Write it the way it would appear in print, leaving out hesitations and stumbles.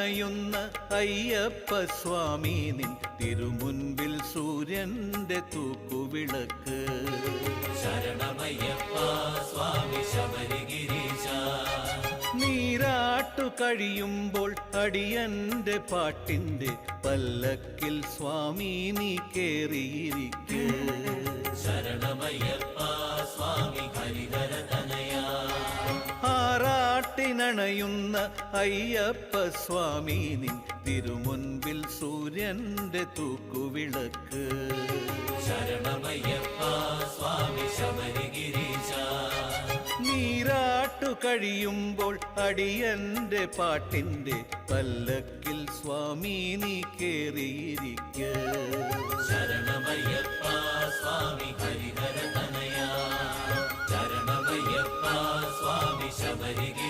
ആറാട്ടിനണയുന്ന അയ്യപ്പ സ്വാമി നിൻ തിരുമുൻപിൽ സൂര്യന്റെ തൂക്കുവിളക്ക്. ശരണമയ്യപ്പ സ്വാമി ശബരിഗിരീശ. നീരാട്ടു കഴിയുമ്പോൾ അടിയന്റെ പാട്ടിന്റെ പല്ലക്കിൽ സ്വാമി നീ കേറിയിരിക്ക്. ശരണമയ്യപ്പ സ്വാമി ഹരിഹരതനയ. ആറാട്ടിനണയുന്ന അയ്യപ്പ സ്വാമി നിൻ തിരുമുൻപിൽ സൂര്യന്റെ തൂക്കുവിളക്ക്. ശരണമയ്യപ്പ സ്വാമി ശബരിഗിരീശ. നീരാട്ടു കഴിയുമ്പോൾ അടിയന്റെ പാട്ടിന്റെ പല്ലക്കിൽ സ്വാമി നീ കേറിയിരിക്ക്. ശരണമയ്യപ്പ സ്വാമി ഹരിഹരതനയ. ശരണമയ്യപ്പ സ്വാമി ശബരിഗിരീശ.